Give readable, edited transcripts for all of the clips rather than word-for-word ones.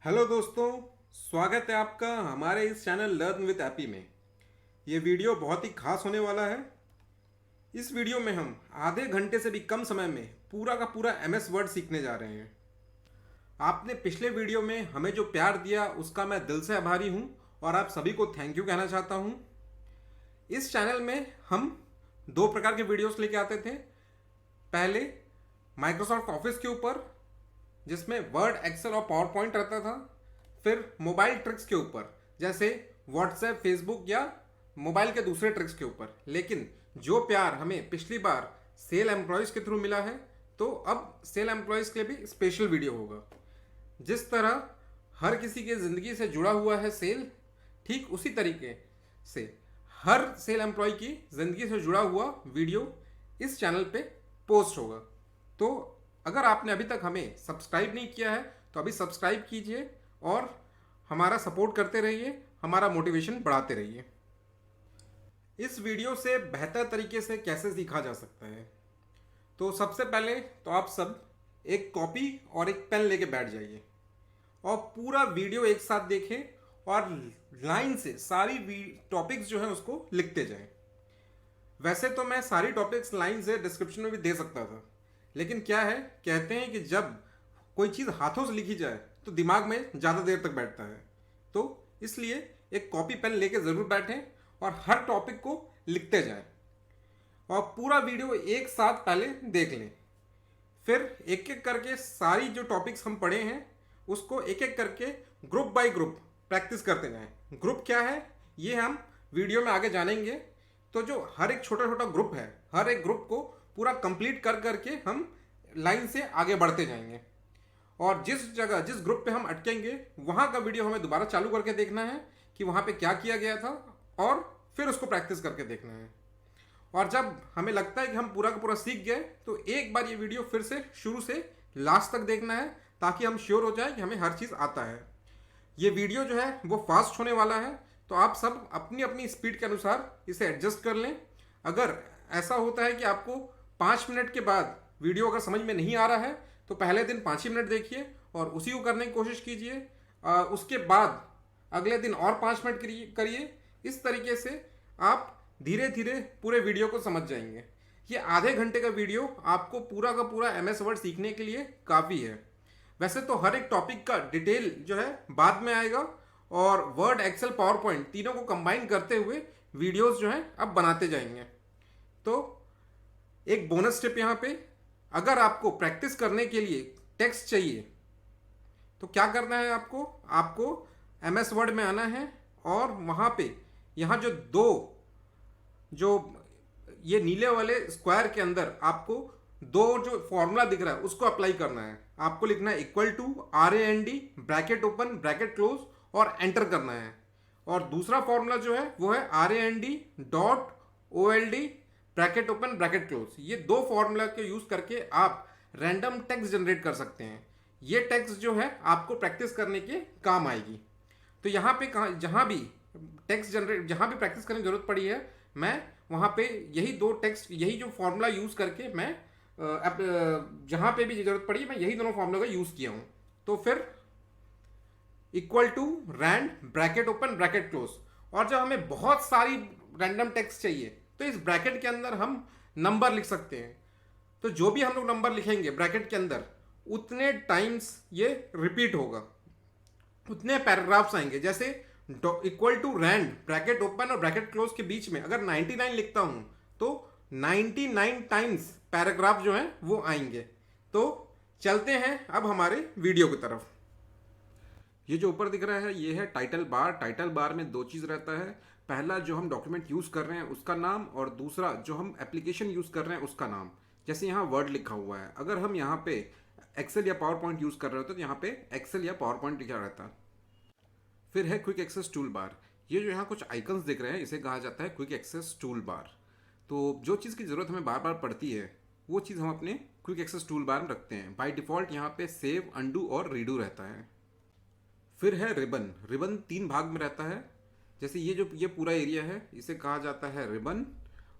Hello दोस्तों, स्वागत है आपका हमारे इस चैनल लर्न विद एपी में। ये वीडियो बहुत ही खास होने वाला है। इस वीडियो में हम आधे घंटे से भी कम समय में पूरा का पूरा एमएस वर्ड सीखने जा रहे हैं। आपने पिछले वीडियो में हमें जो प्यार दिया उसका मैं दिल से आभारी हूँ और आप सभी को थैंक यू कहना चाहता हूँ। इस चैनल में हम दो प्रकार के वीडियोस लेके आते थे। पहले माइक्रोसॉफ्ट ऑफिस के ऊपर, जिसमें वर्ड, एक्सेल और पावर पॉइंट रहता था। फिर मोबाइल ट्रिक्स के ऊपर, जैसे व्हाट्सएप, फेसबुक या मोबाइल के दूसरे ट्रिक्स के ऊपर। लेकिन जो प्यार हमें पिछली बार सेल एम्प्लॉयज़ के थ्रू मिला है, तो अब सेल एम्प्लॉयज़ के लिए भी स्पेशल वीडियो होगा। जिस तरह हर किसी के ज़िंदगी से जुड़ा हुआ है सेल, ठीक उसी तरीके से हर सेल एम्प्लॉय की ज़िंदगी से जुड़ा हुआ वीडियो इस चैनल पे पोस्ट होगा। तो अगर आपने अभी तक हमें सब्सक्राइब नहीं किया है तो अभी सब्सक्राइब कीजिए और हमारा सपोर्ट करते रहिए, हमारा मोटिवेशन बढ़ाते रहिए। इस वीडियो से बेहतर तरीके से कैसे सीखा जा सकता है, तो सबसे पहले तो आप सब एक कॉपी और एक पेन लेके बैठ जाइए और पूरा वीडियो एक साथ देखें और लाइन से सारी टॉपिक्स जो है उसको लिखते जाएं। वैसे तो मैं सारी टॉपिक्स लाइन से डिस्क्रिप्शन में भी दे सकता था, लेकिन क्या है, कहते हैं कि जब कोई चीज़ हाथों से लिखी जाए तो दिमाग में ज़्यादा देर तक बैठता है। तो इसलिए एक कॉपी पेन लेके ज़रूर बैठें और हर टॉपिक को लिखते जाएं और पूरा वीडियो एक साथ पहले देख लें। फिर एक एक करके सारी जो टॉपिक्स हम पढ़े हैं उसको एक एक करके ग्रुप बाय ग्रुप प्रैक्टिस करते जाएं। ग्रुप क्या है ये हम वीडियो में आगे जानेंगे। तो जो हर एक छोटा छोटा ग्रुप है, हर एक ग्रुप को पूरा कंप्लीट कर करके हम लाइन से आगे बढ़ते जाएंगे और जिस जगह, जिस ग्रुप पे हम अटकेंगे वहाँ का वीडियो हमें दोबारा चालू करके देखना है कि वहाँ पे क्या किया गया था और फिर उसको प्रैक्टिस करके देखना है। और जब हमें लगता है कि हम पूरा का पूरा सीख गए तो एक बार ये वीडियो फिर से शुरू से लास्ट तक देखना है, ताकि हम श्योर हो जाए कि हमें हर चीज़ आता है। ये वीडियो जो है वो फास्ट होने वाला है, तो आप सब अपनी अपनी स्पीड के अनुसार इसे एडजस्ट कर लें। अगर ऐसा होता है कि आपको 5 मिनट के बाद वीडियो अगर समझ में नहीं आ रहा है तो पहले दिन 5 ही मिनट देखिए और उसी को करने की कोशिश कीजिए। उसके बाद अगले दिन और 5 मिनट करिए। इस तरीके से आप धीरे धीरे पूरे वीडियो को समझ जाएंगे। ये आधे घंटे का वीडियो आपको पूरा का पूरा एमएस वर्ड सीखने के लिए काफ़ी है। वैसे तो हर एक टॉपिक का डिटेल जो है बाद में आएगा और वर्ड, एक्सेल, पावर पॉइंट तीनों को कंबाइन करते हुए वीडियोस जो हैं अब बनाते जाएंगे। तो एक बोनस टिप यहाँ पे, अगर आपको प्रैक्टिस करने के लिए टेक्स्ट चाहिए तो क्या करना है, आपको एमएस वर्ड में आना है और वहाँ पे यहाँ जो ये नीले वाले स्क्वायर के अंदर आपको दो जो फॉर्मूला दिख रहा है उसको अप्लाई करना है। आपको लिखना है equal to RAND bracket open bracket close और एंटर करना है। और दूसरा फॉर्मूला जो है वो है RAND.OLD bracket open bracket close. ये दो फॉर्मूला के यूज करके आप रैंडम टेक्स्ट जनरेट कर सकते हैं। ये टेक्स्ट जो है आपको प्रैक्टिस करने के काम आएगी। तो यहाँ पे जहाँ भी टेक्स्ट जनरेट, जहाँ भी प्रैक्टिस करने की जरूरत पड़ी है, मैं वहाँ पे यही दो टेक्स्ट, यही जो फॉर्मूला यूज करके मैं जहाँ पे भी जरूरत पड़ी मैं यही दोनों फॉर्मूला का यूज किया हूँ। तो फिर equal to rand bracket open bracket close. और जब हमें बहुत सारी रैंडम टेक्स्ट चाहिए तो इस ब्रैकेट के अंदर हम नंबर लिख सकते हैं। तो जो भी हम लोग नंबर लिखेंगे ब्रैकेट के अंदर, उतने टाइम्स ये रिपीट होगा, उतने पैराग्राफ्स आएंगे। जैसे equal to rand bracket open और ब्रैकेट क्लोज के बीच में अगर 99 लिखता हूं तो 99 टाइम्स पैराग्राफ जो है वो आएंगे। तो चलते हैं अब हमारे वीडियो की तरफ। ये जो ऊपर दिख रहा है ये है टाइटल बार। टाइटल बार में दो चीज़ रहता है। पहला जो हम डॉक्यूमेंट यूज़ कर रहे हैं उसका नाम, और दूसरा जो हम एप्लीकेशन यूज़ कर रहे हैं उसका नाम। जैसे यहाँ वर्ड लिखा हुआ है, अगर हम यहाँ पे एक्सेल या पावर पॉइंट यूज़ कर रहे होते तो यहाँ पे एक्सेल या पावर पॉइंट लिखा रहता। फिर है क्विक एक्सेस टूल बार। ये जो यहाँ कुछ आइकन्स दिख रहे हैं इसे कहा जाता है क्विक एक्सेस टूल बार। तो जो चीज़ की ज़रूरत हमें बार बार पड़ती है वो चीज़ हम अपने क्विक एक्सेस टूल बार में रखते हैं। बाय डिफ़ॉल्ट यहाँ पे सेव, अंडू और रीडू रहता है। फिर है रिबन। रिबन 3 भाग में रहता है। जैसे ये पूरा एरिया है इसे कहा जाता है रिबन,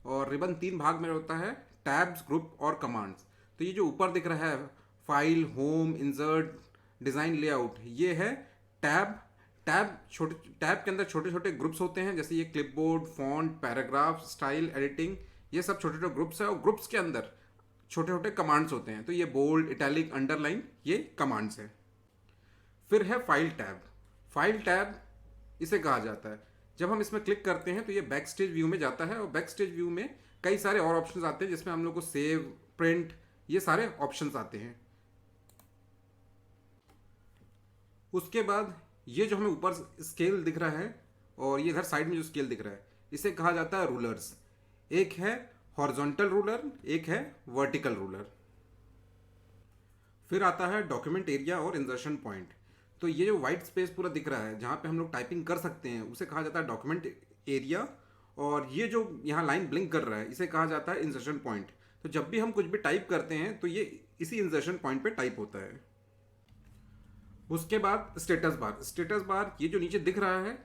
और रिबन 3 भाग में होता है, टैब्स, ग्रुप और कमांड्स। तो ये जो ऊपर दिख रहा है file, home, insert, design, layout, ये है टैब टैब के अंदर छोटे छोटे ग्रुप्स होते हैं, जैसे ये clipboard, font, paragraph, style, editing, ये सब छोटे छोटे ग्रुप्स हैं। और ग्रुप्स के अंदर छोटे छोटे कमांड्स होते हैं। तो ये बोल्ड, इटैलिक, अंडरलाइन, ये कमांड्स हैं। फिर है फाइल टैब। फाइल टैब इसे कहा जाता है। जब हम इसमें क्लिक करते हैं तो ये बैक स्टेज व्यू में जाता है, और बैक स्टेज व्यू में कई सारे और ऑप्शंस आते हैं, जिसमें हम लोग को सेव, प्रिंट, ये सारे ऑप्शंस आते हैं। उसके बाद ये जो हमें ऊपर स्केल दिख रहा है और ये इधर साइड में जो स्केल दिख रहा है, इसे कहा जाता है रूलर्स। एक है हॉरिजॉन्टल रूलर, एक है वर्टिकल रूलर। फिर आता है डॉक्यूमेंट एरिया और इंसर्शन पॉइंट। तो ये जो वाइट स्पेस पूरा दिख रहा है जहाँ पे हम लोग टाइपिंग कर सकते हैं, उसे कहा जाता है डॉक्यूमेंट एरिया। और ये जो यहाँ लाइन ब्लिंक कर रहा है, इसे कहा जाता है इंसर्शन पॉइंट। तो जब भी हम कुछ भी टाइप करते हैं तो ये इसी इंसर्शन पॉइंट पे टाइप होता है। उसके बाद स्टेटस बार। स्टेटस बार ये जो नीचे दिख रहा है,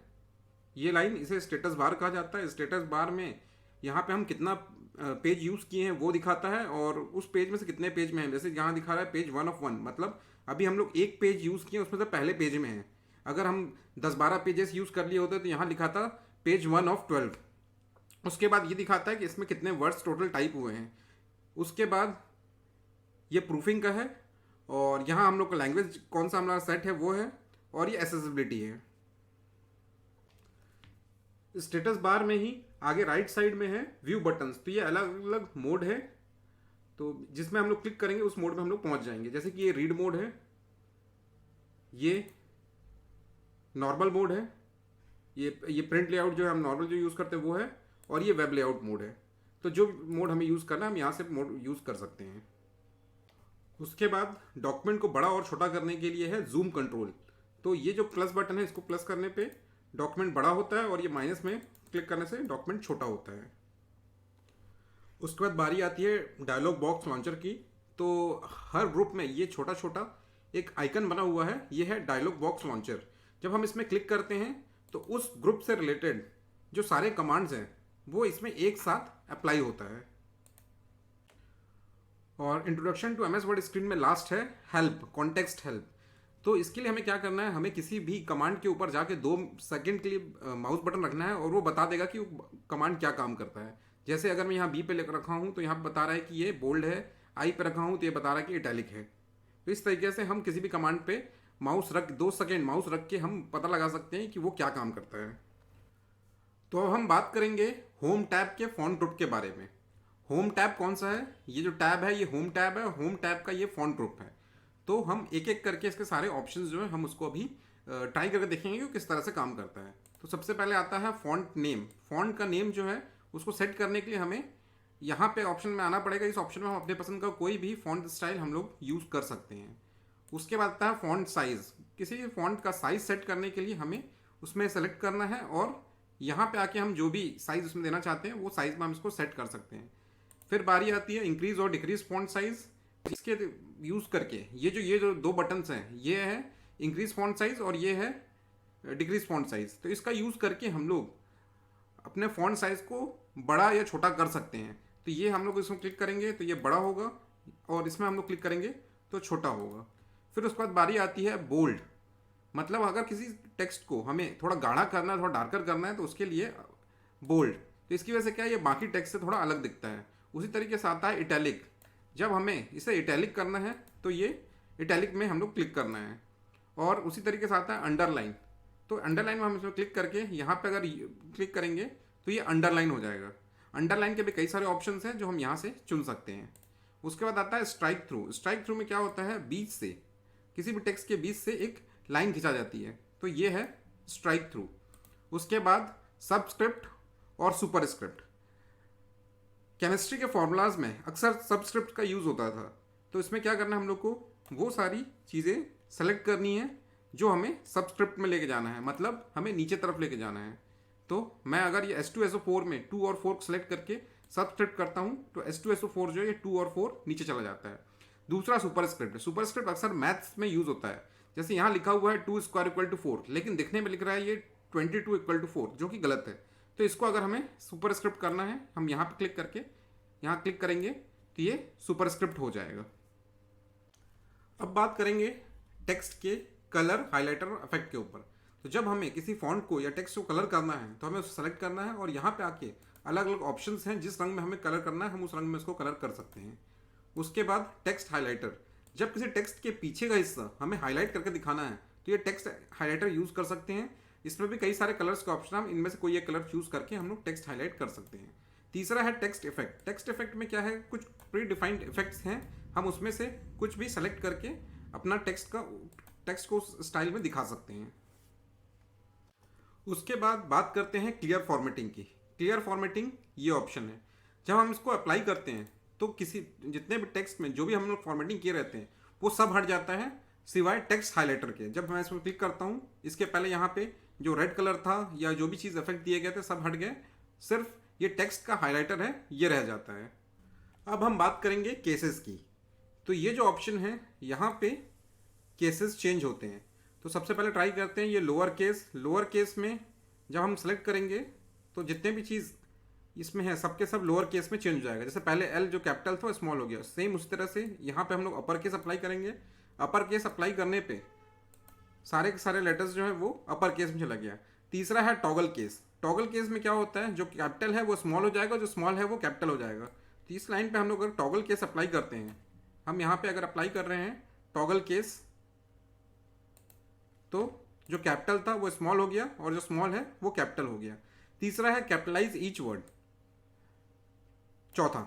ये लाइन, इसे स्टेटस बार कहा जाता है। स्टेटस बार में यहाँ पे हम कितना पेज यूज़ किए हैं वो दिखाता है, और उस पेज में से कितने पेज में हैं। जैसे यहाँ दिखा रहा है पेज 1 of 1, मतलब अभी हम लोग एक पेज यूज़ किए, उसमें से पहले पेज में है। अगर हम 10-12 पेजेस यूज़ कर लिए होते तो यहाँ लिखा था पेज 1 of 12। उसके बाद ये दिखाता है कि इसमें कितने वर्ड्स टोटल टाइप हुए हैं। उसके बाद ये प्रूफिंग का है, और यहाँ हम लोग का लैंग्वेज कौन सा हमारा सेट है वो है, और ये एसेसिबिलिटी है। स्टेटस बार में ही आगे राइट साइड में है व्यू बटन्स। तो ये अलग अलग मोड है, तो जिसमें हम लोग क्लिक करेंगे उस मोड में हम लोग पहुंच जाएंगे। जैसे कि ये रीड मोड है, ये नॉर्मल मोड है, ये प्रिंट लेआउट जो है हम नॉर्मल जो यूज़ करते हैं वो है, और ये वेब लेआउट मोड है। तो जो मोड हमें यूज़ करना है हम यहाँ से मोड यूज़ कर सकते हैं। उसके बाद डॉक्यूमेंट को बड़ा और छोटा करने के लिए है जूम कंट्रोल। तो ये जो प्लस बटन है, इसको प्लस करने पे डॉक्यूमेंट बड़ा होता है, और ये माइनस में क्लिक करने से डॉक्यूमेंट छोटा होता है। उसके बाद बारी आती है डायलॉग बॉक्स लॉन्चर की। तो हर ग्रुप में ये छोटा छोटा एक आइकन बना हुआ है, ये है डायलॉग बॉक्स लॉन्चर। जब हम इसमें क्लिक करते हैं तो उस ग्रुप से रिलेटेड जो सारे कमांड्स हैं वो इसमें एक साथ अप्लाई होता है। और introduction to MS Word screen में लास्ट है हेल्प, कॉन्टेक्स्ट हेल्प। तो इसके लिए हमें क्या करना है, हमें किसी भी कमांड के ऊपर जाके 2 सेकंड के लिए माउस बटन रखना है, और वो बता देगा कि वो कमांड क्या काम करता है। जैसे अगर मैं यहाँ बी पे लेकर रखा हूँ तो यहाँ पे बता रहा है कि ये बोल्ड है, आई पे रखा हूँ तो ये बता रहा है कि इटैलिक है। तो इस तरीके से हम किसी भी कमांड पे माउस रख 2 सेकेंड माउस रख के हम पता लगा सकते हैं कि वो क्या काम करता है। तो अब हम बात करेंगे होम टैब के फॉन्ट ग्रुप के बारे में। होम टैब कौन सा है? ये जो टैब है ये होम टैब है। होम टैब का ये फॉन्ट ग्रुप है। तो हम एक एक करके इसके सारे ऑप्शंस जो है हम उसको अभी ट्राई करके देखेंगे कि किस तरह से काम करता है। तो सबसे पहले आता है फॉन्ट नेम। फॉन्ट का नेम जो है उसको सेट करने के लिए हमें यहाँ पे ऑप्शन में आना पड़ेगा। इस ऑप्शन में हम अपने पसंद का कोई भी फॉन्ट स्टाइल हम लोग यूज़ कर सकते हैं। उसके बाद आता है फॉन्ट साइज़। किसी भी फॉन्ट का साइज़ सेट करने के लिए हमें उसमें सेलेक्ट करना है, और यहाँ पे आके हम जो भी साइज़ उसमें देना चाहते हैं वो साइज़ में हम इसको सेट कर सकते हैं। फिर बारी आती है इंक्रीज़ और डिक्रीज़ फॉन्ट साइज़। इसके यूज़ करके ये जो 2 बटन्स हैं, ये है इंक्रीज़ फॉन्ट साइज़ और ये है डिक्रीज़ फॉन्ट साइज़। तो इसका यूज़ करके हम लोग अपने फॉन्ट साइज़ को बड़ा या छोटा कर सकते हैं। तो ये हम लोग इसमें क्लिक करेंगे तो ये बड़ा होगा, और इसमें हम लोग क्लिक करेंगे तो छोटा होगा। फिर उसके बाद बारी आती है बोल्ड। मतलब अगर किसी टेक्स्ट को हमें थोड़ा गाढ़ा करना है, थोड़ा डार्कर करना है, तो उसके लिए बोल्ड। तो इसकी वजह से क्या है, ये बाकी टेक्स्ट से थोड़ा अलग दिखता है। उसी तरीके से आता है इटैलिक। जब हमें इसे इटैलिक करना है तो ये इटैलिक में हम लोग क्लिक करना है। और उसी तरीके से आता है अंडरलाइन। तो अंडरलाइन में हम इसमें क्लिक करके यहाँ पे अगर क्लिक करेंगे तो ये अंडरलाइन हो जाएगा। अंडरलाइन के भी कई सारे ऑप्शंस हैं जो हम यहाँ से चुन सकते हैं। उसके बाद आता है स्ट्राइक थ्रू। स्ट्राइक थ्रू में क्या होता है, बीच से किसी भी टेक्स्ट के बीच से एक लाइन खिंचा जाती है, तो ये है स्ट्राइक थ्रू। उसके बाद सबस्क्रिप्ट और सुपरस्क्रिप्ट। केमिस्ट्री के फॉर्मूलाज में अक्सर सबस्क्रिप्ट का यूज़ होता था। तो इसमें क्या करना है, हम लोग को वो सारी चीज़ें सेलेक्ट करनी है जो हमें सबस्क्रिप्ट में लेके जाना है, मतलब हमें नीचे तरफ लेके जाना है। तो मैं अगर ये S2SO4 में 2 और 4 सेलेक्ट करके सबस्क्रिप्ट करता हूँ तो S2SO4 जो है ये 2 और 4 नीचे चला जाता है। दूसरा सुपरस्क्रिप्ट। सुपरस्क्रिप्ट अक्सर मैथ्स में यूज़ होता है। जैसे यहाँ लिखा हुआ है 2² = 4, लेकिन दिखने में लिख रहा है ये 22 = 4, जो कि गलत है। तो इसको अगर हमें सुपरस्क्रिप्ट करना है, हम यहाँ पे क्लिक करके यहाँ क्लिक करेंगे तो ये सुपरस्क्रिप्ट हो जाएगा। अब बात करेंगे टेक्स्ट के कलर हाइलाइटर इफेक्ट के ऊपर। तो जब हमें किसी फॉन्ट को या टेक्स्ट को कलर करना है तो हमें उसको सेलेक्ट करना है और यहाँ पे आके अलग अलग ऑप्शंस हैं, जिस रंग में हमें कलर करना है हम उस रंग में उसको कलर कर सकते हैं। उसके बाद टेक्स्ट हाइलाइटर, जब किसी टेक्स्ट के पीछे का हिस्सा हमें हाईलाइट करके दिखाना है तो ये टेक्स्ट हाइलाइटर यूज़ कर सकते हैं। इसमें भी कई सारे कलर्स के ऑप्शन, हम इनमें से कोई एक कलर चूज़ करके हम लोग टेक्स्ट हाईलाइट कर सकते हैं। तीसरा है टेक्स्ट इफेक्ट। टेक्स्ट इफेक्ट में क्या है, कुछ प्री डिफाइंड इफेक्ट्स हैं, हम उसमें से कुछ भी सेलेक्ट करके अपना टेक्स्ट को स्टाइल में दिखा सकते हैं। उसके बाद बात करते हैं क्लियर फॉर्मेटिंग की। क्लियर फॉर्मेटिंग ये ऑप्शन है, जब हम इसको अप्लाई करते हैं तो किसी जितने भी टेक्स्ट में जो भी हम लोग फॉर्मेटिंग किए रहते हैं वो सब हट जाता है सिवाय टेक्स्ट हाइलाइटर के। जब मैं इसमें क्लिक करता हूँ, इसके पहले यहाँ पे जो रेड कलर था या जो भी चीज़ इफेक्ट दिए गए थे सब हट गए, सिर्फ ये टेक्स्ट का हाइलाइटर है ये रह जाता है। अब हम बात करेंगे केसेस की। तो ये जो ऑप्शन है यहाँ पे केसेस चेंज होते हैं। तो सबसे पहले ट्राई करते हैं ये लोअर केस। लोअर केस में जब हम सेलेक्ट करेंगे तो जितने भी चीज़ इसमें है सबके सब लोअर केस में चेंज हो जाएगा। जैसे पहले एल जो कैपिटल था वो स्मॉल हो गया, सेम उस तरह से यहाँ पे हम लोग अपर केस अप्लाई करेंगे। अपर केस अप्लाई करने पे सारे के सारे लेटर्स जो है वो अपर केस में चला गया। तीसरा है टॉगल केस। टॉगल केस में क्या होता है, जो कैपिटल है वो स्मॉल हो जाएगा, जो स्मॉल है वो कैपिटल हो जाएगा। तो इस लाइन पे हम लोग अगर टॉगल केस अप्लाई करते हैं, हम यहाँ पे अगर अप्लाई कर रहे हैं टॉगल केस, तो जो कैपिटल था वो स्मॉल हो गया और जो स्मॉल है वो कैपिटल हो गया। तीसरा है कैपिटलाइज ईच वर्ड। चौथा,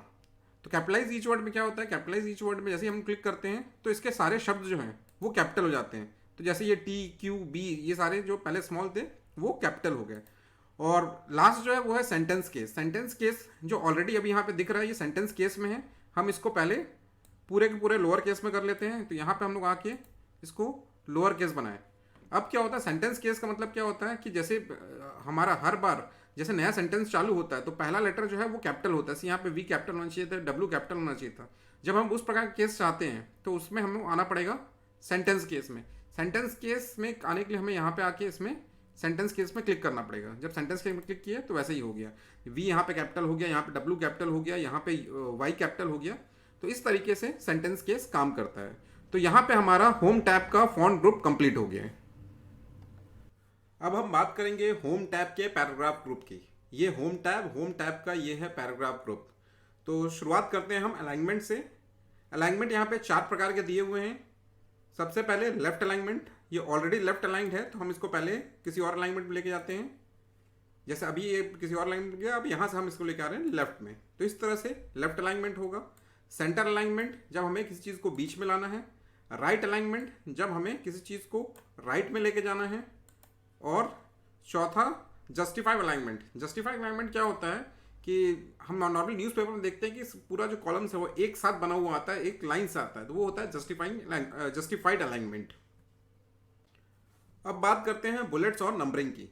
तो कैपिटलाइज ईच वर्ड में क्या होता है, कैपिटलाइज ईच वर्ड में जैसे हम क्लिक करते हैं तो इसके सारे शब्द जो हैं वो कैपिटल हो जाते हैं। तो जैसे ये टी क्यू बी ये सारे जो पहले स्मॉल थे वो कैपिटल हो गए। और लास्ट जो है वो है सेंटेंस केस। सेंटेंस केस जो ऑलरेडी अभी यहाँ पे दिख रहा है ये सेंटेंस केस में है, हम इसको पहले पूरे के पूरे लोअर केस में कर लेते हैं। तो यहाँ पे हम लोग आके इसको लोअर केस बनाए। अब क्या होता है, सेंटेंस केस का मतलब क्या होता है कि जैसे हमारा हर बार जैसे नया सेंटेंस चालू होता है तो पहला लेटर जो है वो कैपिटल होता है। यहाँ पे वी कैपिटल होना चाहिए था, डब्ल्यू कैपिटल होना चाहिए था। जब हम उस प्रकार का केस चाहते हैं तो उसमें हमें आना पड़ेगा सेंटेंस केस में। सेंटेंस केस में आने के लिए हमें यहाँ पे आके इसमें सेंटेंस केस में क्लिक करना पड़ेगा। जब सेंटेंस केस में क्लिक किया तो वैसे ही हो गया, वी यहाँ पे कैपिटल हो गया, यहाँ पे डब्ल्यू कैपिटल हो गया, यहाँ पे वाई कैपिटल हो गया। तो इस तरीके से सेंटेंस केस काम करता है। तो यहाँ पे हमारा होम टैब का फॉन्ट ग्रुप कंप्लीट हो गया है। अब हम बात करेंगे होम टैब के पैराग्राफ ग्रुप की। ये होम टैब का ये है पैराग्राफ ग्रुप। तो शुरुआत करते हैं हम अलाइनमेंट से। अलाइनमेंट यहाँ पे 4 प्रकार के दिए हुए हैं। सबसे पहले लेफ्ट अलाइनमेंट, ये ऑलरेडी लेफ्ट अलाइंड है तो हम इसको पहले किसी और अलाइनमेंट में लेके जाते हैं। जैसे अभी ये किसी और अलाइनमेंट में गया, अब यहाँ से हम इसको लेके आ रहे हैं लेफ्ट में, तो इस तरह से लेफ्ट अलाइनमेंट होगा। सेंटर अलाइनमेंट जब हमें किसी चीज़ को बीच में लाना है। राइट अलाइनमेंट जब हमें किसी चीज़ को राइट में लेके जाना है। और चौथा जस्टिफाइड अलाइनमेंट। जस्टिफाइड अलाइनमेंट क्या होता है कि हम नॉर्मली न्यूज़पेपर में देखते हैं कि पूरा जो कॉलम्स है वो एक साथ बना हुआ आता है, एक लाइन से आता है, तो वो होता है जस्टिफाइड अलाइनमेंट। अब बात करते हैं बुलेट्स और नंबरिंग की।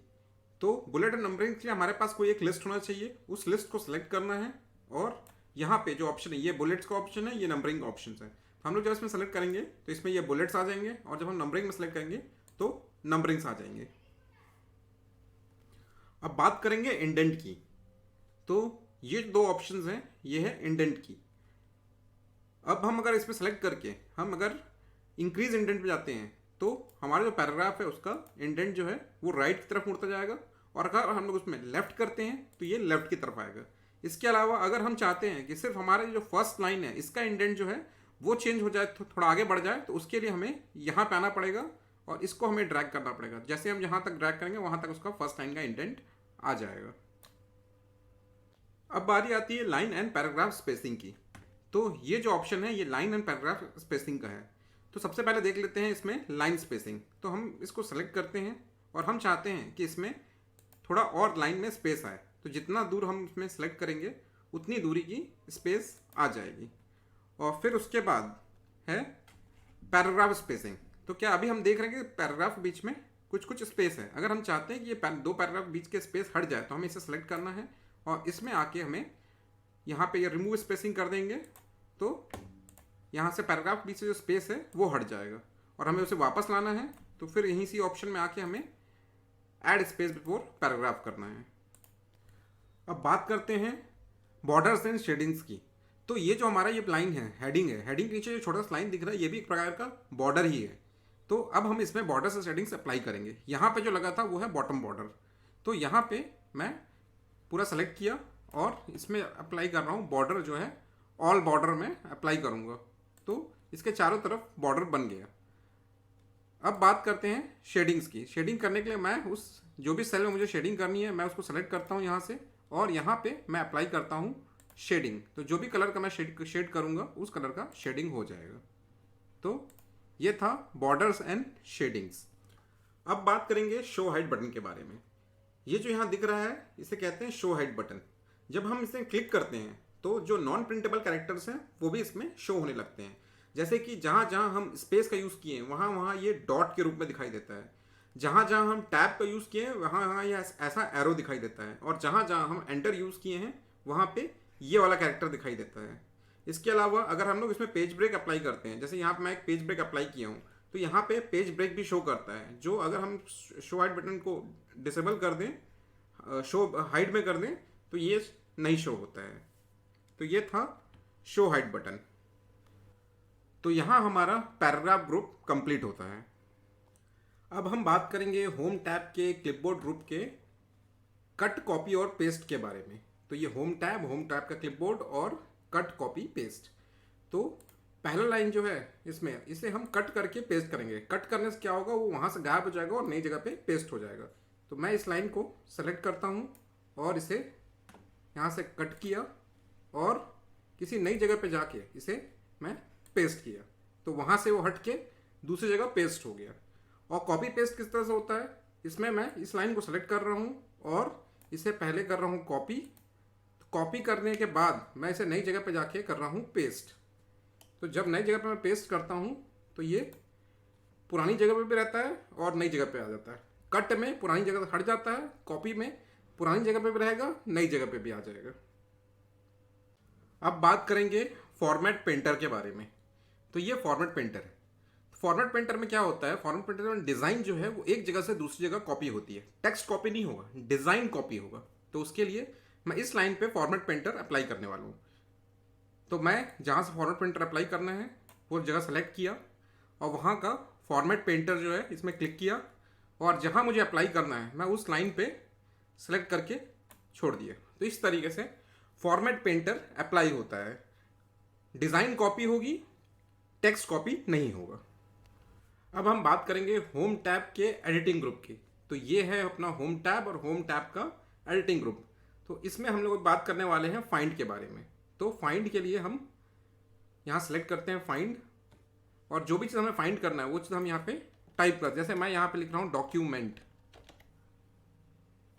तो बुलेट और नंबरिंग के लिए हमारे पास कोई एक लिस्ट होना चाहिए, उस लिस्ट को सिलेक्ट करना है और यहाँ पे जो ऑप्शन है ये बुलेट्स का ऑप्शन है, ये नंबरिंग का ऑप्शन है। तो हम लोग जब इसमें सेलेक्ट करेंगे तो इसमें ये बुलेट्स आ जाएंगे और जब हम नंबरिंग में सेलेक्ट करेंगे तो नंबरिंग्स आ जाएंगे। अब बात करेंगे इंडेंट की। तो ये 2 ऑप्शंस हैं, ये है इंडेंट की। अब हम अगर इसमें सेलेक्ट करके हम अगर इंक्रीज इंडेंट पे जाते हैं तो हमारा जो पैराग्राफ है उसका इंडेंट जो है वो राइट की तरफ मुड़ता जाएगा, और अगर हम लोग उसमें लेफ्ट करते हैं तो ये लेफ्ट की तरफ आएगा। इसके अलावा अगर हम चाहते हैं कि सिर्फ हमारे जो फर्स्ट लाइन है इसका इंडेंट जो है वो चेंज हो जाए, थोड़ा आगे बढ़ जाए, तो उसके लिए हमें यहाँ पे आना पड़ेगा और इसको हमें ड्रैग करना पड़ेगा। जैसे हम जहाँ तक ड्रैग करेंगे वहाँ तक उसका फर्स्ट लाइन का इंडेंट आ जाएगा। अब बारी आती है लाइन एंड पैराग्राफ स्पेसिंग की। तो ये जो ऑप्शन है ये लाइन एंड पैराग्राफ स्पेसिंग का है। तो सबसे पहले देख लेते हैं इसमें लाइन स्पेसिंग। तो हम इसको सेलेक्ट करते हैं और हम चाहते हैं कि इसमें थोड़ा और लाइन में स्पेस आए, तो जितना दूर हम इसमें सेलेक्ट करेंगे उतनी दूरी की स्पेस आ जाएगी। और फिर उसके बाद है पैराग्राफ स्पेसिंग। तो क्या अभी हम देख रहे हैं कि पैराग्राफ बीच में कुछ स्पेस है। अगर हम चाहते हैं कि ये 2 पैराग्राफ बीच के स्पेस हट जाए तो हमें इसे सेलेक्ट करना है और इसमें आके हमें यहाँ पे ये रिमूव स्पेसिंग कर देंगे, तो यहाँ से पैराग्राफ बीच से जो स्पेस है वो हट जाएगा और हमें उसे वापस लाना है। तो फिर यहीं सी ऑप्शन में आके हमें ऐड स्पेस बिफोर पैराग्राफ करना है। अब बात करते हैं बॉर्डर्स एंड शेडिंग्स की। तो ये जो हमारा ये लाइन है, हेडिंग है, हेडिंग के नीचे जो छोटा सा लाइन दिख रहा है ये भी एक प्रकार का बॉर्डर ही है। तो अब हम इसमें बॉर्डर से शेडिंग्स अप्लाई करेंगे। यहाँ पे जो लगा था वो है बॉटम बॉर्डर। तो यहाँ पे मैं पूरा सेलेक्ट किया और इसमें अप्लाई कर रहा हूँ बॉर्डर जो है ऑल बॉर्डर में अप्लाई करूँगा। तो इसके चारों तरफ बॉर्डर बन गया। अब बात करते हैं शेडिंग्स की। शेडिंग करने के लिए मैं उस जो भी सेल में मुझे शेडिंग करनी है मैं उसको सेलेक्ट करता हूँ यहाँ से, और यहाँ पे मैं अप्लाई करता हूँ शेडिंग। तो जो भी कलर का मैं शेड करूँगा उस कलर का शेडिंग हो जाएगा। तो ये था बॉर्डर्स एंड शेडिंग्स। अब बात करेंगे शो हाइड बटन के बारे में। ये जो यहाँ दिख रहा है इसे कहते हैं शो हाइड बटन। जब हम इसे क्लिक करते हैं तो जो नॉन प्रिंटेबल कैरेक्टर्स हैं वो भी इसमें शो होने लगते हैं। जैसे कि जहाँ जहाँ हम स्पेस का यूज़ किए हैं वहाँ वहाँ ये डॉट के रूप में दिखाई देता है। जहाँ जहाँ हम टैब का यूज़ किए हैं वहाँ वहाँ ये ऐसा एरो दिखाई देता है, और जहाँ जहाँ हम एंटर यूज़ किए हैं वहाँ पे ये वाला कैरेक्टर दिखाई देता है। इसके अलावा अगर हम लोग इसमें पेज ब्रेक अप्लाई करते हैं, जैसे यहाँ पे मैं एक पेज ब्रेक अप्लाई किया हूँ, तो यहाँ पे पेज ब्रेक भी शो करता है। जो अगर हम शो हाइड बटन को डिसेबल कर दें, शो हाइड में कर दें, तो ये नहीं शो होता है। तो ये था शो हाइड बटन। तो यहाँ हमारा पैराग्राफ ग्रुप कंप्लीट होता है। अब हम बात करेंगे होम टैब के क्लिपबोर्ड ग्रुप के कट, कॉपी और पेस्ट के बारे में। तो ये होम टैब का क्लिपबोर्ड और कट, कॉपी, पेस्ट। तो पहला लाइन जो है इसमें, इसे हम कट करके पेस्ट करेंगे। कट करने से क्या होगा, वो वहाँ से गायब हो जाएगा और नई जगह पे पेस्ट हो जाएगा। तो मैं इस लाइन को सेलेक्ट करता हूँ और इसे यहाँ से कट किया और किसी नई जगह पे जाके इसे मैं पेस्ट किया, तो वहाँ से वो हट के दूसरी जगह पेस्ट हो गया। और कॉपी पेस्ट किस तरह से होता है, इसमें मैं इस लाइन को सेलेक्ट कर रहा हूँ और इसे पहले कर रहा हूँ कॉपी। कॉपी करने के बाद मैं इसे नई जगह पे जाके कर रहा हूँ पेस्ट। तो जब नई जगह पे मैं पेस्ट करता हूँ तो ये पुरानी जगह पे भी रहता है और नई जगह पे आ जाता है। कट में पुरानी जगह से हट जाता है, कॉपी में पुरानी जगह पे भी रहेगा, नई जगह पे भी आ जाएगा। अब बात करेंगे फॉर्मेट पेंटर के बारे में। तो ये फॉर्मेट पेंटर है। फॉर्मेट पेंटर में क्या होता है, फॉर्मेट पेंटर में डिज़ाइन जो है वो एक जगह से दूसरी जगह कॉपी होती है। टेक्स्ट कॉपी नहीं होगा, डिज़ाइन कॉपी होगा। तो उसके लिए मैं इस लाइन पे फॉर्मेट पेंटर अप्लाई करने वाला हूँ। तो मैं जहाँ से फॉर्मेट पेंटर अप्लाई करना है वो जगह सेलेक्ट किया और वहाँ का फॉर्मेट पेंटर जो है इसमें क्लिक किया, और जहाँ मुझे अप्लाई करना है मैं उस लाइन पे सेलेक्ट करके छोड़ दिया। तो इस तरीके से फॉर्मेट पेंटर अप्लाई होता है। डिज़ाइन कॉपी होगी, टेक्स्ट कॉपी नहीं होगा। अब हम बात करेंगे होम टैब के एडिटिंग ग्रुप की। तो ये है अपना होम टैब और होम टैब का एडिटिंग ग्रुप। तो इसमें हम लोग बात करने वाले हैं फाइंड के बारे में। तो फाइंड के लिए हम यहाँ सेलेक्ट करते हैं फाइंड, और जो भी चीज़ हमें फाइंड करना है वो चीज़ हम यहाँ पे टाइप कर, जैसे मैं यहाँ पे लिख रहा हूँ डॉक्यूमेंट।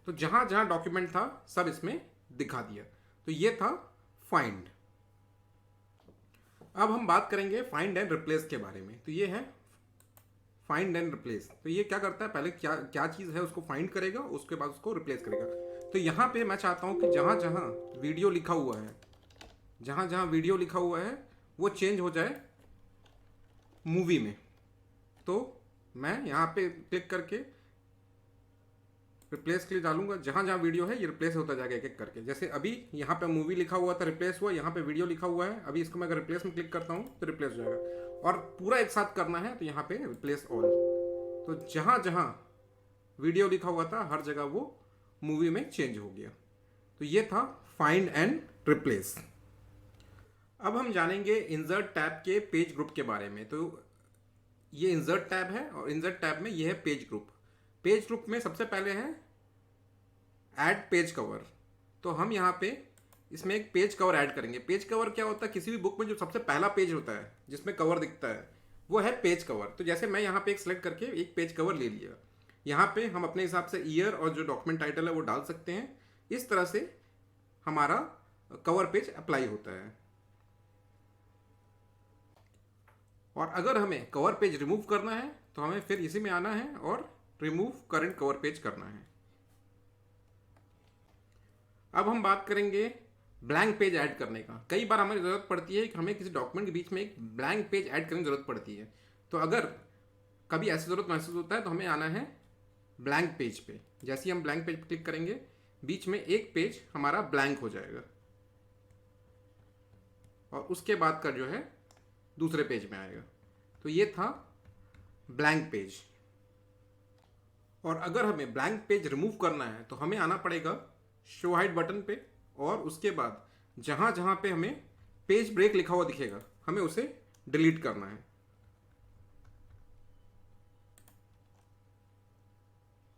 तो जहाँ जहाँ डॉक्यूमेंट था सब इसमें दिखा दिया। तो ये था फाइंड। अब हम बात करेंगे फाइंड एंड रिप्लेस के बारे में। तो ये है फाइंड एंड रिप्लेस। तो ये क्या करता है, पहले क्या क्या चीज़ है उसको फाइंड करेगा, उसके बाद उसको रिप्लेस करेगा। तो यहाँ पे मैं चाहता हूँ कि जहाँ जहाँ वीडियो लिखा हुआ है, जहाँ जहाँ वीडियो लिखा हुआ है वो चेंज हो जाए मूवी में। तो मैं यहाँ पे क्लिक करके रिप्लेस के लिए डालूंगा। जहाँ जहाँ वीडियो है ये रिप्लेस होता जाएगा एक एक करके। जैसे अभी यहाँ पे मूवी लिखा हुआ था, रिप्लेस हुआ। यहाँ पे वीडियो लिखा हुआ है, अभी इसको मैं अगर रिप्लेस में क्लिक करता हूँ तो रिप्लेस हो जाएगा। और पूरा एक साथ करना है तो यहाँ पे रिप्लेस ऑल। तो जहाँ जहाँ वीडियो लिखा हुआ था हर जगह वो मूवी में चेंज हो गया। तो ये था फाइंड एंड रिप्लेस। अब हम जानेंगे इंसर्ट टैब के पेज ग्रुप के बारे में। तो ये इंसर्ट टैब है और इंसर्ट टैब में ये है पेज ग्रुप। पेज ग्रुप में सबसे पहले है ऐड पेज कवर। तो हम यहाँ पे इसमें एक पेज कवर ऐड करेंगे। पेज कवर क्या होता है, किसी भी बुक में जो सबसे पहला पेज होता है जिसमें कवर दिखता है वो है पेज कवर। तो जैसे मैं यहाँ पे एक सेलेक्ट करके एक पेज कवर ले लिया। यहाँ पे हम अपने हिसाब से ईयर और जो डॉक्यूमेंट टाइटल है वो डाल सकते हैं। इस तरह से हमारा कवर पेज अप्लाई होता है। और अगर हमें कवर पेज रिमूव करना है तो हमें फिर इसी में आना है और रिमूव करंट कवर पेज करना है। अब हम बात करेंगे ब्लैंक पेज ऐड करने का। कई बार हमें ज़रूरत पड़ती है कि हमें किसी डॉक्यूमेंट के बीच में एक ब्लैंक पेज ऐड करने की ज़रूरत पड़ती है। तो अगर कभी ऐसी ज़रूरत महसूस होता है तो हमें आना है ब्लैंक पेज पे। जैसे ही हम ब्लैंक पेज पर क्लिक करेंगे बीच में एक पेज हमारा ब्लैंक हो जाएगा और उसके बाद का जो है दूसरे पेज में आएगा। तो ये था ब्लैंक पेज। और अगर हमें ब्लैंक पेज रिमूव करना है तो हमें आना पड़ेगा शो हाइड बटन पे, और उसके बाद जहाँ जहाँ पे हमें पेज ब्रेक लिखा हुआ दिखेगा हमें उसे डिलीट करना है।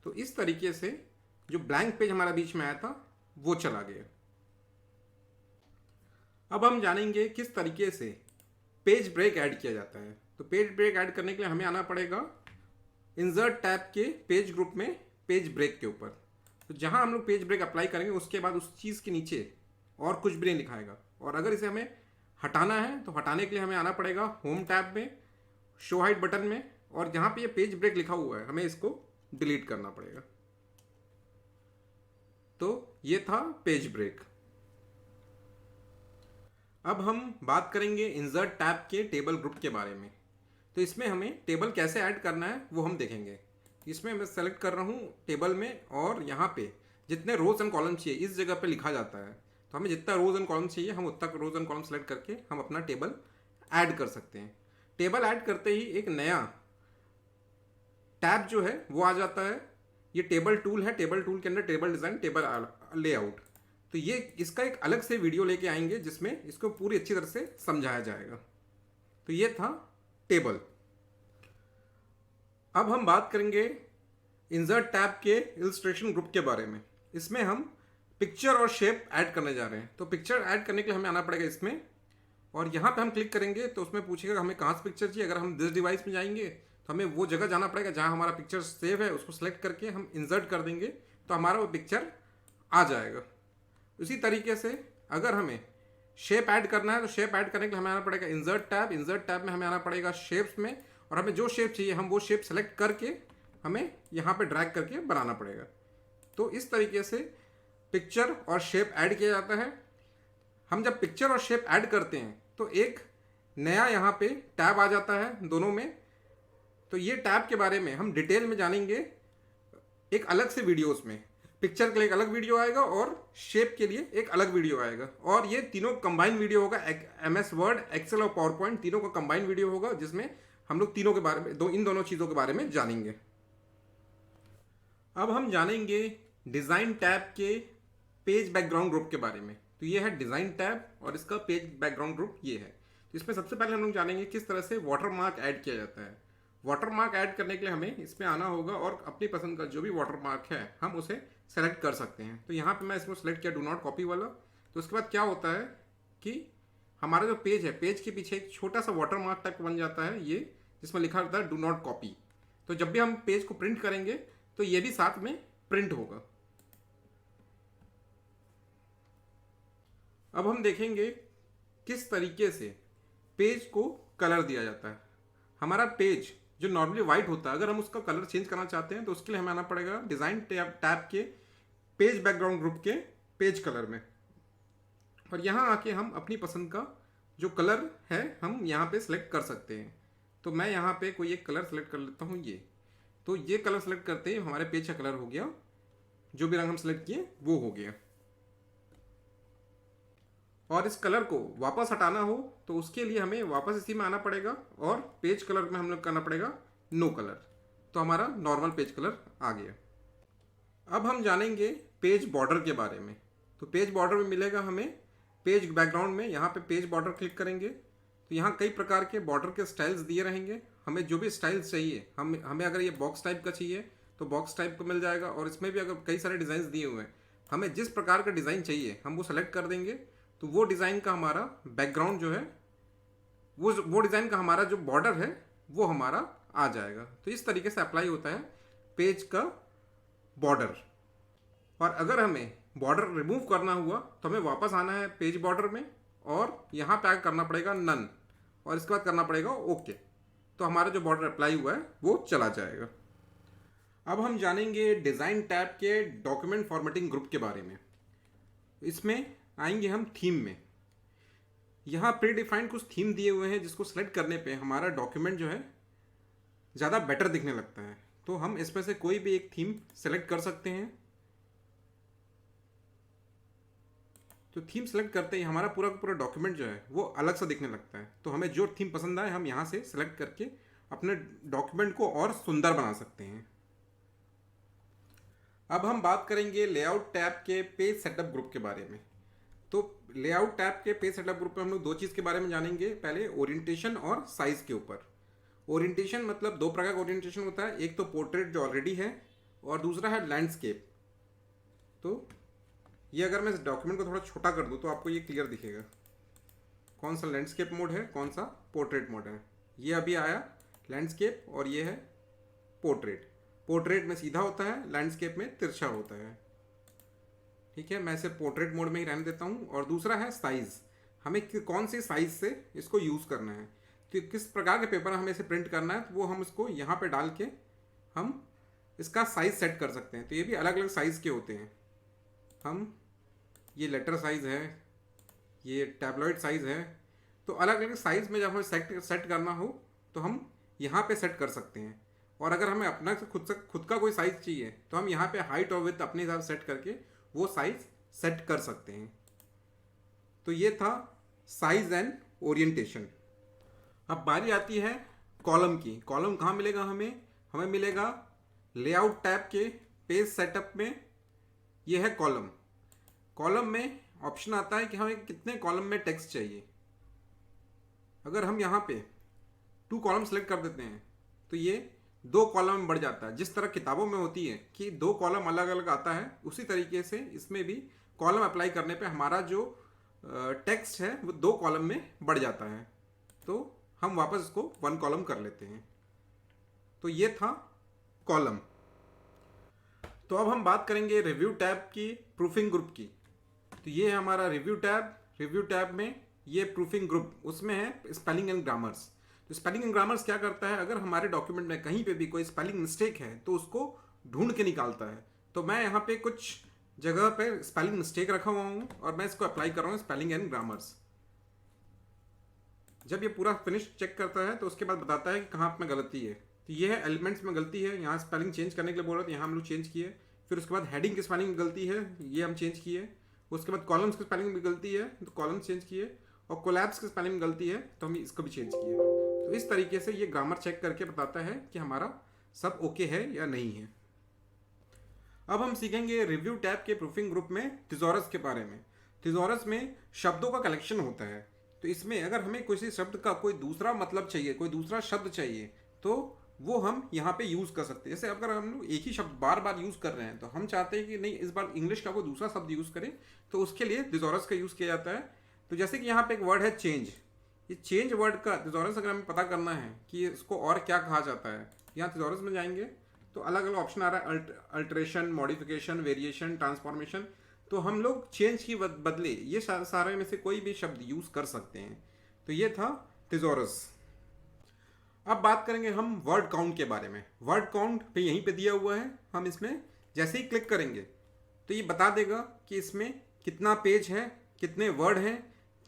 तो इस तरीके से जो ब्लैंक पेज हमारा बीच में आया था वो चला गया। अब हम जानेंगे किस तरीके से पेज ब्रेक ऐड किया जाता है। तो पेज ब्रेक ऐड करने के लिए हमें आना पड़ेगा इंसर्ट टैब के पेज ग्रुप में पेज ब्रेक के ऊपर। तो जहां हम लोग पेज ब्रेक अप्लाई करेंगे उसके बाद उस चीज़ के नीचे और कुछ भी नहीं लिखाएगा। और अगर इसे हमें हटाना है तो हटाने के लिए हमें आना पड़ेगा होम टैब में, शो हाइड बटन में, और जहां पे ये पेज ब्रेक लिखा हुआ है हमें इसको डिलीट करना पड़ेगा। तो ये था पेज ब्रेक। अब हम बात करेंगे इंसर्ट टैब के टेबल ग्रुप के बारे में। तो इसमें हमें टेबल कैसे ऐड करना है वो हम देखेंगे। इसमें मैं सेलेक्ट कर रहा हूँ टेबल में, और यहाँ पे जितने रोज एंड कॉलम चाहिए इस जगह पे लिखा जाता है। तो हमें जितना रोज एंड कॉलम चाहिए हम उतना रोज एंड कॉलम सेलेक्ट करके हम अपना टेबल ऐड कर सकते हैं। टेबल ऐड करते ही एक नया टैब जो है वो आ जाता है। ये टेबल टूल है। टेबल टूल के अंदर टेबल डिज़ाइन, टेबल लेआउट। तो ये इसका एक अलग से वीडियो लेके आएंगे जिसमें इसको पूरी अच्छी तरह से समझाया जाएगा। तो ये था टेबल। अब हम बात करेंगे इंसर्ट टैब के इलस्ट्रेशन ग्रुप के बारे में। इसमें हम पिक्चर और शेप ऐड करने जा रहे हैं। तो पिक्चर ऐड करने के लिए हमें आना पड़ेगा इसमें, और यहाँ पे हम क्लिक करेंगे तो उसमें पूछेगा हमें कहाँ से पिक्चर चाहिए। अगर हम दिस डिवाइस में जाएंगे तो हमें वो जगह जाना पड़ेगा जहाँ हमारा पिक्चर सेव है, उसको सेलेक्ट करके हम इंसर्ट कर देंगे तो हमारा वो पिक्चर आ जाएगा। उसी तरीके से अगर हमें शेप ऐड करना है तो शेप ऐड करने के लिए हमें आना पड़ेगा इंसर्ट टैब। इंसर्ट टैब में हमें आना पड़ेगा शेप्स में, और हमें जो शेप चाहिए हम वो शेप सेलेक्ट करके हमें यहाँ पे ड्रैग करके बनाना पड़ेगा। तो इस तरीके से पिक्चर और शेप ऐड किया जाता है। हम जब पिक्चर और शेप ऐड करते हैं तो एक नया यहाँ पे टैब आ जाता है दोनों में। तो ये टैब के बारे में हम डिटेल में जानेंगे एक अलग से वीडियोस में। पिक्चर के लिए एक अलग वीडियो आएगा और शेप के लिए एक अलग वीडियो आएगा, और ये तीनों कंबाइन वीडियो होगा। MS वर्ड, एक्सेल और पावर पॉइंट तीनों का कंबाइन वीडियो होगा जिसमें हम लोग तीनों के बारे में इन दोनों चीज़ों के बारे में जानेंगे। अब हम जानेंगे डिज़ाइन टैब के पेज बैकग्राउंड ग्रुप के बारे में। तो ये है डिज़ाइन टैब और इसका पेज बैकग्राउंड ग्रुप ये है। तो इसमें सबसे पहले हम लोग जानेंगे किस तरह से वाटर मार्क ऐड किया जाता है। वाटर मार्क ऐड करने के लिए हमें इसमें आना होगा और अपनी पसंद का जो भी वाटर मार्क है हम उसे सेलेक्ट कर सकते हैं। तो यहाँ पे मैं इसको सेलेक्ट किया डू नॉट कॉपी वाला। तो उसके बाद क्या होता है कि हमारा जो पेज है, पेज के पीछे एक छोटा सा वाटर मार्क टाइप बन जाता है ये, जिसमें लिखा होता है डू नॉट कॉपी। तो जब भी हम पेज को प्रिंट करेंगे तो ये भी साथ में प्रिंट होगा। अब हम देखेंगे किस तरीके से पेज को कलर दिया जाता है। हमारा पेज जो नॉर्मली वाइट होता है, अगर हम उसका कलर चेंज करना चाहते हैं तो उसके लिए हमें आना पड़ेगा डिज़ाइन टैब के पेज बैकग्राउंड ग्रुप के पेज कलर में, और यहाँ आके हम अपनी पसंद का जो कलर है हम यहाँ पे सिलेक्ट कर सकते हैं। तो मैं यहाँ पे कोई एक कलर सेलेक्ट कर लेता हूँ ये। तो ये कलर सेलेक्ट करते ही हमारे पेज का कलर हो गया, जो भी रंग हम सेलेक्ट किए वो हो गया। और इस कलर को वापस हटाना हो तो उसके लिए हमें वापस इसी में आना पड़ेगा और पेज कलर में हम लोग करना पड़ेगा नो कलर। तो हमारा नॉर्मल पेज कलर आ गया। अब हम जानेंगे पेज बॉर्डर के बारे में। तो पेज बॉर्डर में मिलेगा हमें पेज बैकग्राउंड में, यहाँ पे पेज बॉर्डर क्लिक करेंगे तो यहाँ कई प्रकार के बॉर्डर के स्टाइल्स दिए रहेंगे। हमें जो भी स्टाइल्स चाहिए, हमें अगर ये बॉक्स टाइप का चाहिए तो बॉक्स टाइप का मिल जाएगा, और इसमें भी अगर कई सारे डिज़ाइन दिए हुए हैं, हमें जिस प्रकार का डिज़ाइन चाहिए हम वो सेलेक्ट कर देंगे। तो वो डिज़ाइन का हमारा बैकग्राउंड जो है, वो डिज़ाइन का हमारा जो बॉर्डर है वो हमारा आ जाएगा। तो इस तरीके से अप्लाई होता है पेज का बॉर्डर। और अगर हमें बॉर्डर रिमूव करना हुआ तो हमें वापस आना है पेज बॉर्डर में, और यहाँ पे करना पड़ेगा नन, और इसके बाद करना पड़ेगा ओके। तो हमारा जो बॉर्डर अप्लाई हुआ है वो चला जाएगा। अब हम जानेंगे डिज़ाइन टैब के डॉक्यूमेंट फॉर्मेटिंग ग्रुप के बारे में। इसमें आएंगे हम थीम में। यहाँ प्री डिफाइंड कुछ थीम दिए हुए हैं जिसको सेलेक्ट करने पे हमारा डॉक्यूमेंट जो है ज़्यादा बेटर दिखने लगता है। तो हम इसमें से कोई भी एक थीम सेलेक्ट कर सकते हैं। तो थीम सेलेक्ट करते ही हमारा पूरा का पूरा डॉक्यूमेंट जो है वो अलग सा दिखने लगता है। तो हमें जो थीम पसंद आए हम यहाँ से सेलेक्ट करके अपने डॉक्यूमेंट को और सुंदर बना सकते हैं। अब हम बात करेंगे लेआउट टैब के पेज सेटअप ग्रुप के बारे में। तो लेआउट टैब के पेज सेटअप ग्रुप में हम लोग दो चीज़ के बारे में जानेंगे, पहले ओरिएंटेशन और साइज के ऊपर। ओरिएंटेशन मतलब दो प्रकार का ओरिएंटेशन होता है, एक तो पोर्ट्रेट जो ऑलरेडी है और दूसरा है लैंडस्केप। तो ये अगर मैं इस डॉक्यूमेंट को थोड़ा छोटा कर दूँ तो आपको ये क्लियर दिखेगा कौन सा लैंडस्केप मोड है, कौन सा पोर्ट्रेट मोड है। ये अभी आया लैंडस्केप और ये है पोर्ट्रेट। पोर्ट्रेट में सीधा होता है, लैंडस्केप में तिरछा होता है। ठीक है, मैं इसे पोर्ट्रेट मोड में ही रहने देता हूँ। और दूसरा है साइज़, हमें कौन सी साइज़ से इसको यूज़ करना है, तो किस प्रकार के पेपर हमें इसे प्रिंट करना है, तो वो हम इसको यहाँ पे डाल के हम इसका साइज़ सेट कर सकते हैं। तो ये भी अलग अलग साइज़ के होते हैं। हम ये लेटर साइज़ है, ये टैबलॉइड साइज़ है, तो अलग अलग साइज़ में जब हमें सेट करना हो तो हम यहाँ पे सेट कर सकते हैं। और अगर हमें अपना खुद का कोई साइज़ चाहिए तो हम यहाँ पे हाइट और विड्थ अपने हिसाब से सेट करके वो साइज़ सेट कर सकते हैं। तो ये था साइज़ एंड ओरिएंटेशन। अब बारी आती है कॉलम की। कॉलम कहाँ मिलेगा हमें? हमें मिलेगा लेआउट टैब के पेज सेटअप में। ये है कॉलम। कॉलम में ऑप्शन आता है कि हमें कितने कॉलम में टेक्स्ट चाहिए। अगर हम यहाँ पे 2 कॉलम सेलेक्ट कर देते हैं तो ये 2 कॉलम में बढ़ जाता है। जिस तरह किताबों में होती है कि 2 कॉलम अलग अलग आता है, उसी तरीके से इसमें भी कॉलम अप्लाई करने पे हमारा जो टेक्स्ट है वो 2 कॉलम में बढ़ जाता है। तो हम वापस इसको 1 कॉलम कर लेते हैं। तो ये था कॉलम। तो अब हम बात करेंगे रिव्यू टैब की प्रूफिंग ग्रुप की। तो ये है हमारा रिव्यू टैब। रिव्यू टैब में ये प्रूफिंग ग्रुप, उसमें है स्पेलिंग एंड ग्रामर्स। तो स्पेलिंग एंड ग्रामर्स क्या करता है, अगर हमारे डॉक्यूमेंट में कहीं पे भी कोई स्पेलिंग मिस्टेक है तो उसको ढूंढ के निकालता है। तो मैं यहाँ पे कुछ जगह पे स्पेलिंग मिस्टेक रखा हुआ हूँ और मैं इसको अप्लाई कर रहा हूँ स्पेलिंग एंड ग्रामर्स। जब ये पूरा फिनिश चेक करता है तो उसके बाद बताता है कि कहाँ पे गलती है। तो ये है एलिमेंट्स में गलती है, यहाँ स्पेलिंग चेंज करने के लिए बोल रहा था, यहाँ हम लोग चेंज किए। फिर उसके बाद हेडिंग की स्पेलिंग में गलती है, ये हम चेंज किए। उसके बाद कॉलम्स की स्पेलिंग में गलती है तो कॉलम्स चेंज किए। और कोलैप्स की स्पेलिंग में गलती है तो हम इसको भी चेंज किए। तो इस तरीके से ये ग्रामर चेक करके बताता है कि हमारा सब ओके है या नहीं है। अब हम सीखेंगे रिव्यू टैब के प्रूफिंग ग्रुप में थिसॉरस के बारे में। थिसॉरस में शब्दों का कलेक्शन होता है। तो इसमें अगर हमें किसी शब्द का कोई दूसरा मतलब चाहिए, कोई दूसरा शब्द चाहिए, तो वो हम यहाँ पे यूज़ कर सकते हैं। जैसे अगर हम लोग एक ही शब्द बार बार यूज़ कर रहे हैं तो हम चाहते हैं कि नहीं, इस बार इंग्लिश का कोई दूसरा शब्द यूज़ करें, तो उसके लिए थिसॉरस का यूज़ किया जाता है। तो जैसे कि यहाँ पे एक वर्ड है चेंज। ये चेंज वर्ड का थिसॉरस अगर हमें पता करना है कि इसको और क्या कहा जाता है, यहाँ थिसॉरस में जाएंगे तो अलग अलग ऑप्शन आ रहा है, अल्ट्रेशन, मॉडिफिकेशन, वेरिएशन, ट्रांसफॉर्मेशन। तो हम लोग चेंज की बदले ये सारे में से कोई भी शब्द यूज़ कर सकते हैं। तो ये था थिसॉरस। अब बात करेंगे हम वर्ड काउंट के बारे में। वर्ड काउंट पे यहीं पे दिया हुआ है। हम इसमें जैसे ही क्लिक करेंगे तो ये बता देगा कि इसमें कितना पेज है, कितने वर्ड हैं,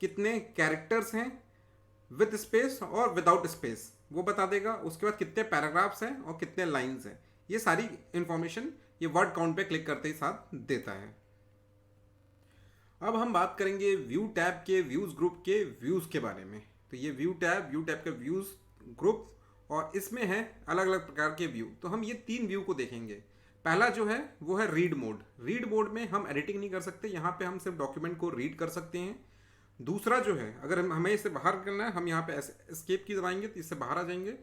कितने कैरेक्टर्स हैं, विद स्पेस और विदाउट स्पेस वो बता देगा। उसके बाद कितने पैराग्राफ्स हैं और कितने लाइन्स हैं, ये सारी इंफॉर्मेशन ये वर्ड काउंट पे क्लिक करते ही साथ देता है। अब हम बात करेंगे व्यू टैब के व्यूज़ ग्रुप के व्यूज़ के बारे में। तो ये व्यू टैब के व्यूज़ ग्रुप, और इसमें है अलग अलग प्रकार के व्यू। तो हम ये 3 व्यू को देखेंगे। पहला जो है वो है रीड मोड। रीड मोड में हम एडिटिंग नहीं कर सकते, यहाँ पे हम सिर्फ डॉक्यूमेंट को रीड कर सकते हैं। दूसरा जो है, अगर हमें इसे बाहर करना है, हम यहाँ पे एस्केप की दबाएंगे तो इससे बाहर आ जाएंगे।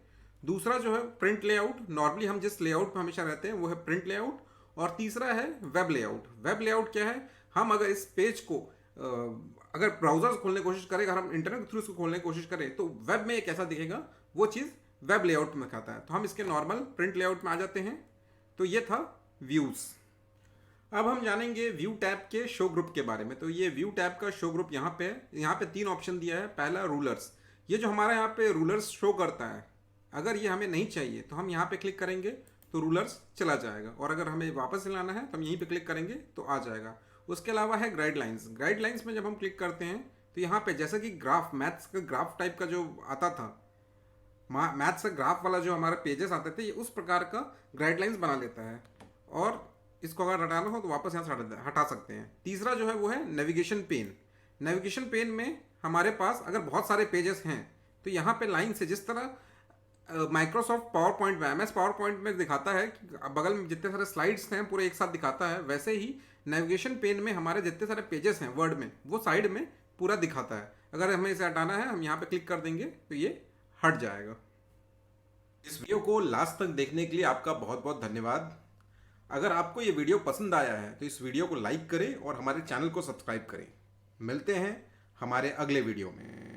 दूसरा जो है प्रिंट लेआउट। नॉर्मली हम जिस लेआउट पर हमेशा रहते हैं वो है प्रिंट लेआउट। और तीसरा है वेब लेआउट। वेब लेआउट क्या है, हम अगर इस पेज को अगर ब्राउजर खोलने की कोशिश करें, अगर हम इंटरनेट के थ्रू इसको खोलने की कोशिश करें तो वेब में एक ऐसा दिखेगा, वो चीज़ वेब लेआउट में खाता है। तो हम इसके नॉर्मल प्रिंट लेआउट में आ जाते हैं। तो ये था व्यूज़। अब हम जानेंगे व्यू टैब के शो ग्रुप के बारे में। तो ये व्यू टैब का शो ग्रुप यहाँ पे है। यहाँ पे 3 ऑप्शन दिया है। पहला रूलर्स। ये जो हमारा यहाँ पे रूलर्स शो करता है, अगर ये हमें नहीं चाहिए तो हम यहाँ पे क्लिक करेंगे तो रूलर्स चला जाएगा। और अगर हमें वापस लाना है तो हम यहीं पे क्लिक करेंगे तो आ जाएगा। उसके अलावा है गाइडलाइंस। गाइडलाइंस में जब हम क्लिक करते हैं तो यहाँ पे जैसा कि ग्राफ, मैथ्स का ग्राफ टाइप का जो आता था, मैथ्स का ग्राफ वाला जो हमारे पेजेस आते थे, ये उस प्रकार का गाइडलाइंस बना लेता है। और इसको अगर हटाना हो तो वापस यहाँ से हटा सकते हैं। तीसरा जो है वो है नेविगेशन पेन। नेविगेशन पेन में हमारे पास अगर बहुत सारे पेजेस हैं तो यहाँ पे लाइन से जिस तरह माइक्रोसॉफ्ट पावर पॉइंट में, MS पावर पॉइंट में दिखाता है कि बगल में जितने सारे स्लाइड्स हैं पूरे एक साथ दिखाता है, वैसे ही नेविगेशन पेन में हमारे जितने सारे पेजेस हैं वर्ड में वो साइड में पूरा दिखाता है। अगर हमें इसे हटाना है हम यहाँ पे क्लिक कर देंगे तो ये हट जाएगा। इस वीडियो को लास्ट तक देखने के लिए आपका बहुत बहुत धन्यवाद। अगर आपको ये वीडियो पसंद आया है तो इस वीडियो को लाइक करें और हमारे चैनल को सब्सक्राइब करें। मिलते हैं हमारे अगले वीडियो में।